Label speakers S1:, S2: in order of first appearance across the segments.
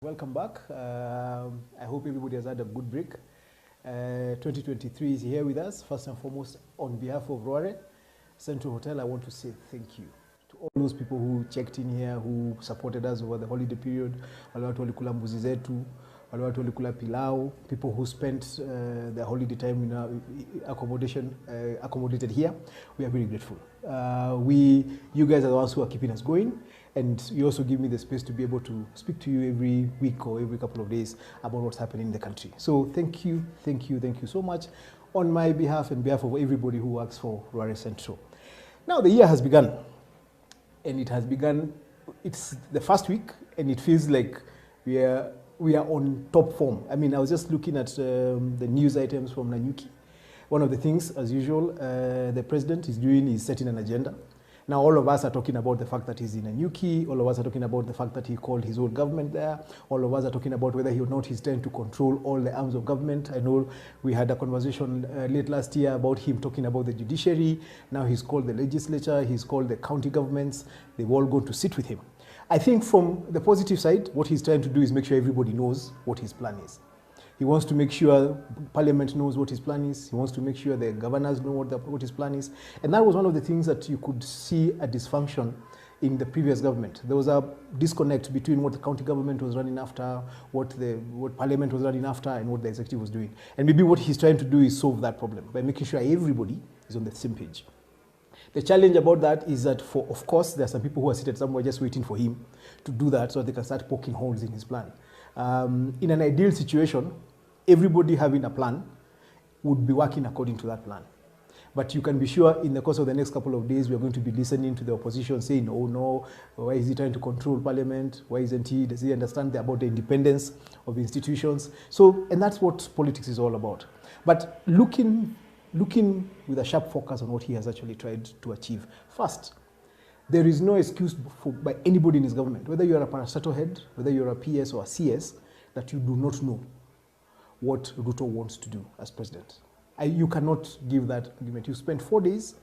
S1: Welcome back. I hope everybody has had a good break. 2023 is here with us. First and foremost, on behalf of Rware Central Hotel, I want to say thank you to all those people who checked in here, who supported us over the holiday period. Wale watu walikula mbuzi zetu, wale watu walikula pilau, people who spent their holiday time in our accommodation, accommodated here. We are very grateful. You guys are the ones who are keeping us going. And you also give me the space to be able to speak to you every week or every couple of days about what's happening in the country. So thank you so much on my behalf and behalf of everybody who works for Rware Central. Now the year has begun, and it has begun, it's the first week, and it feels like we are on top form. I mean, I was just looking at the news items from Nanyuki. One of the things, as usual, the president is doing is setting an agenda. Now, all of us are talking about the fact that he's in Nanyuki. All of us are talking about the fact that he called his own government there. All of us are talking about whether he or not he's trying to control all the arms of government. I know we had a conversation late last year about him talking about the judiciary. Now he's called the legislature. He's called the county governments. They've all gone to sit with him. I think from the positive side, what he's trying to do is make sure everybody knows what his plan is. He wants to make sure Parliament knows what his plan is. He wants to make sure the governors know what his plan is. And that was one of the things that you could see a dysfunction in the previous government. There was a disconnect between what the county government was running after, what Parliament was running after, and what the executive was doing. And maybe what he's trying to do is solve that problem by making sure everybody is on the same page. The challenge about that is that, of course, there are some people who are seated somewhere just waiting for him to do that so they can start poking holes in his plan. In an ideal situation, everybody having a plan would be working according to that plan. But you can be sure in the course of the next couple of days, we are going to be listening to the opposition saying, oh no, why is he trying to control Parliament? Why isn't he? Does he understand about the independence of institutions? So, and that's what politics is all about. But looking with a sharp focus on what he has actually tried to achieve. First, there is no excuse by anybody in his government, whether you're a parastatal head, whether you're a PS or a CS, that you do not know what RUTO wants to do as president. You cannot give that argument. You spent 4 days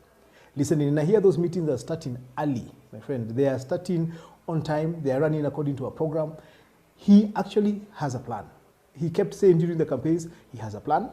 S1: listening, and I hear those meetings are starting early, my friend. They are starting on time. They are running according to a program. He actually has a plan. He kept saying during the campaigns, he has a plan.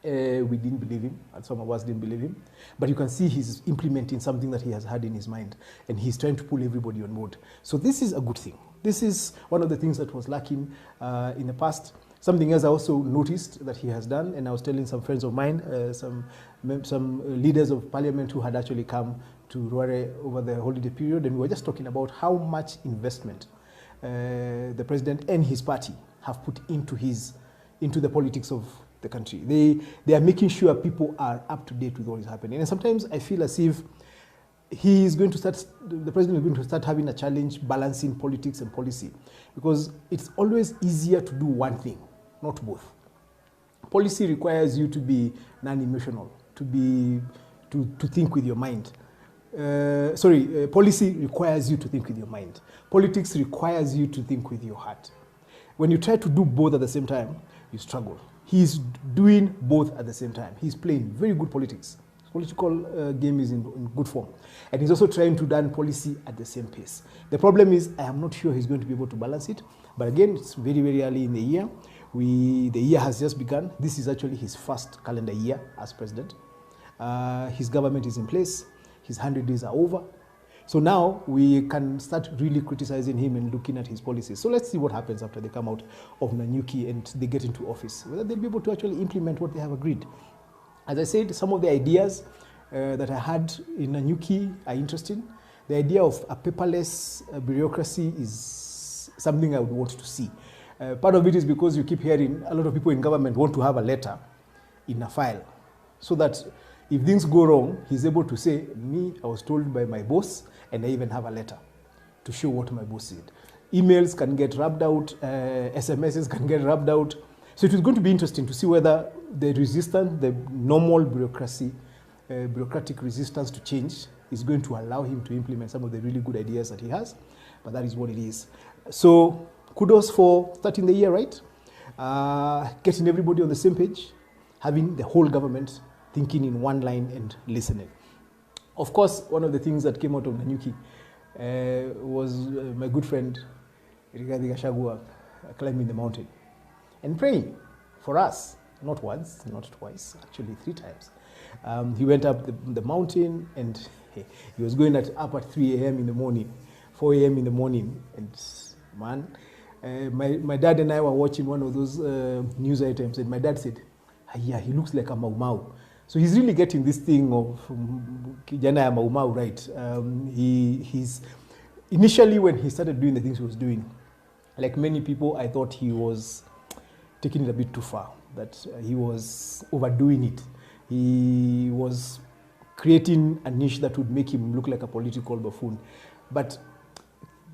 S1: We didn't believe him, and some of us didn't believe him. But you can see he's implementing something that he has had in his mind, and he's trying to pull everybody on board. So this is a good thing. This is one of the things that was lacking in the past. Something else I also noticed that he has done, and I was telling some friends of mine, some leaders of parliament who had actually come to Rware over the holiday period, and we were just talking about how much investment the president and his party have put into the politics of the country. They are making sure people are up to date with what is happening. And sometimes I feel as if the president is going to start having a challenge balancing politics and policy, because it's always easier to do one thing, not both. Policy requires you to be non-emotional, to think with your mind. Policy requires you to think with your mind. Politics requires you to think with your heart. When you try to do both at the same time, you struggle. He's doing both at the same time. He's playing very good politics. His political game is in good form. And he's also trying to run policy at the same pace. The problem is, I am not sure he's going to be able to balance it. But again, it's very, very early in the year. The year has just begun. This is actually his first calendar year as president. His government is in place. His 100 days are over. So now we can start really criticizing him and looking at his policies. So let's see what happens after they come out of Nanyuki and they get into office, whether they'll be able to actually implement what they have agreed. As I said, some of the ideas that I had in Nanyuki are interesting. The idea of a paperless bureaucracy is something I would want to see. Part of it is because you keep hearing a lot of people in government want to have a letter in a file, so that if things go wrong, he's able to say, I was told by my boss, and I even have a letter to show what my boss said. Emails can get rubbed out, SMSs can get rubbed out. So it is going to be interesting to see whether the resistance, the normal bureaucratic resistance to change is going to allow him to implement some of the really good ideas that he has. But that is what it is. So kudos for starting the year right, getting everybody on the same page, having the whole government thinking in one line and listening. Of course, one of the things that came out of Nanyuki was my good friend, GACHAGUA. climbing the mountain and praying for us, not once, not twice, actually 3 times. He went up the mountain, and he was going up at 3 a.m. in the morning, 4 a.m. in the morning, and man, my dad and I were watching one of those news items, and my dad said, yeah, he looks like a Mau Mau. So he's really getting this thing of kijana ya Mau Mau right. He's initially, when he started doing the things he was doing, like many people, I thought he was taking it a bit too far, that he was overdoing it. He was creating a niche that would make him look like a political buffoon. But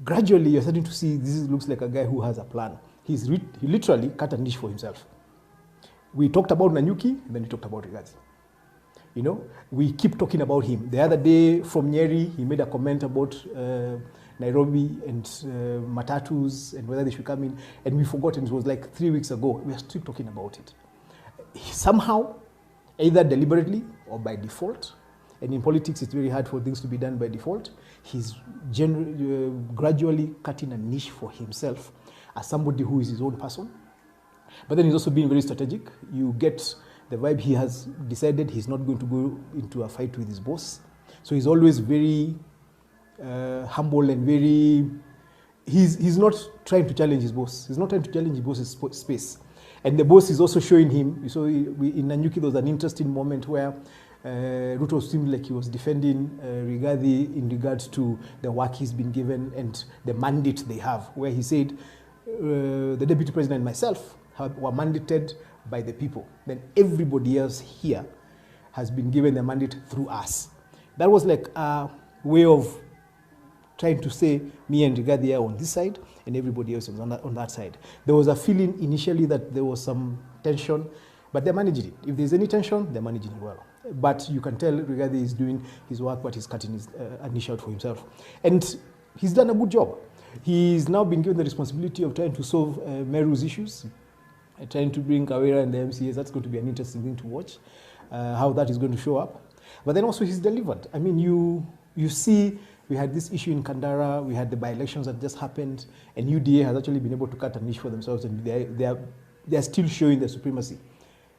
S1: gradually, you're starting to see this looks like a guy who has a plan. He literally cut a niche for himself. We talked about Nanyuki, and then we talked about Rigathi. You know, we keep talking about him. The other day from Nyeri, he made a comment about Nairobi and matatus and whether they should come in, and we forgot, and it was like 3 weeks ago. We are still talking about it. Somehow, either deliberately or by default, and in politics it's very hard for things to be done by default, he's gradually cutting a niche for himself as somebody who is his own person. But then he's also being very strategic. You get the vibe he has decided he's not going to go into a fight with his boss. So he's always very humble and very, he's not trying to challenge his boss. He's not trying to challenge his boss's space. And the boss is also showing him, so in Nanyuki there was an interesting moment where RUTO seemed like he was defending Rigathi in regards to the work he's been given and the mandate they have, where he said, the deputy president and myself were mandated by the people. Then everybody else here has been given the mandate through us. That was like a way of trying to say, me and Rigathi are on this side, and everybody else is on that side. There was a feeling initially that there was some tension, but they're managing it. If there's any tension, they're managing it well. But you can tell Rigathi is doing his work, but he's cutting his niche out for himself. And he's done a good job. He's now been given the responsibility of trying to solve Meru's issues, trying to bring Kawira and the MCAs. That's going to be an interesting thing to watch, how that is going to show up. But then also he's delivered. I mean, you see, we had this issue in Kandara, we had the by-elections that just happened, and UDA has actually been able to cut a niche for themselves, and they are still showing their supremacy.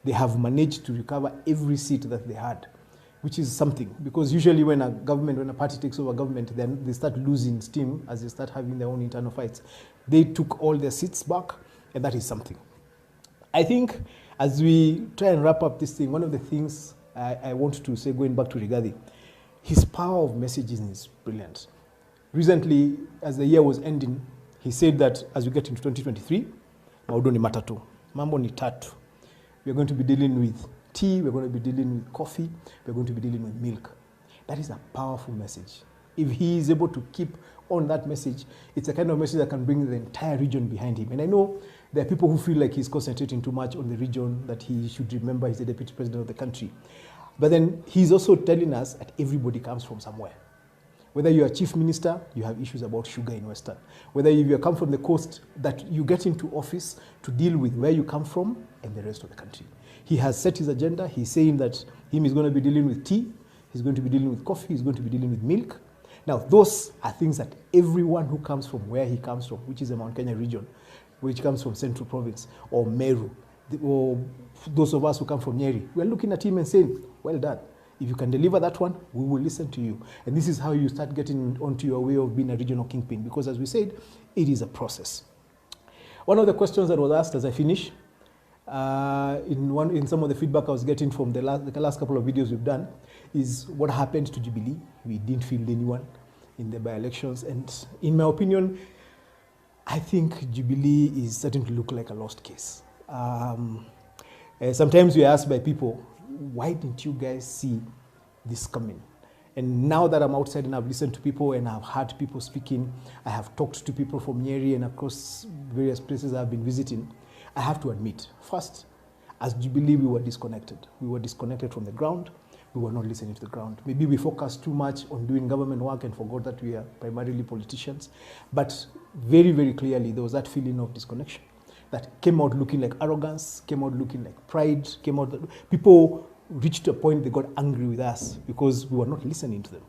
S1: They have managed to recover every seat that they had, which is something, because usually when a party takes over government, then they start losing steam as they start having their own internal fights. They took all their seats back, and that is something. I think as we try and wrap up this thing, one of the things I want to say, going back to Rigathi, his power of messaging is brilliant. Recently, as the year was ending, he said that as we get into 2023, maudo ni matatu, mambo ni tatu. We're going to be dealing with tea, we're going to be dealing with coffee, we're going to be dealing with milk. That is a powerful message. If he is able to keep on that message, it's a kind of message that can bring the entire region behind him. And I know there are people who feel like he's concentrating too much on the region, that he should remember he's the deputy president of the country. But then he's also telling us that everybody comes from somewhere. Whether you're a chief minister, you have issues about sugar in Western. Whether you come from the coast, that you get into office to deal with where you come from and the rest of the country. He has set his agenda. He's saying that he's going to be dealing with tea, he's going to be dealing with coffee, he's going to be dealing with milk. Now, those are things that everyone who comes from where he comes from, which is the Mount Kenya region, which comes from Central Province, or Meru, or those of us who come from Nyeri, we're looking at him and saying, well done. If you can deliver that one, we will listen to you. And this is how you start getting onto your way of being a regional kingpin, because as we said, it is a process. One of the questions that was asked as I finish, in some of the feedback I was getting from the last couple of videos we've done, is what happened to Jubilee. We didn't field anyone in the by-elections. And in my opinion, I think Jubilee is starting to look like a lost case. Sometimes we are asked by people, why didn't you guys see this coming? And now that I'm outside and I've listened to people and I've heard people speaking, I have talked to people from Nyeri and across various places I've been visiting, I have to admit, first, as Jubilee, we were disconnected. We were disconnected from the ground. We were not listening to the ground. Maybe we focused too much on doing government work and forgot that we are primarily politicians. But very, very clearly, there was that feeling of disconnection that came out looking like arrogance, came out looking like pride, people reached a point they got angry with us because we were not listening to them.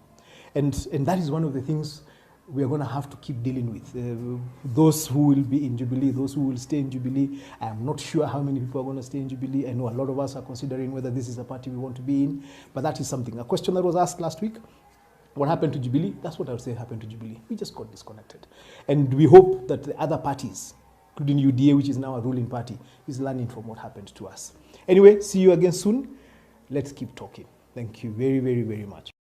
S1: And that is one of the things we are going to have to keep dealing with. Those who will be in Jubilee, those who will stay in Jubilee. I am not sure how many people are going to stay in Jubilee. I know a lot of us are considering whether this is a party we want to be in, but that is something. A question that was asked last week, what happened to Jubilee? That's what I would say happened to Jubilee. We just got disconnected. And we hope that the other parties, including UDA, which is now a ruling party, is learning from what happened to us. Anyway, see you again soon. Let's keep talking. Thank you very, very, very much.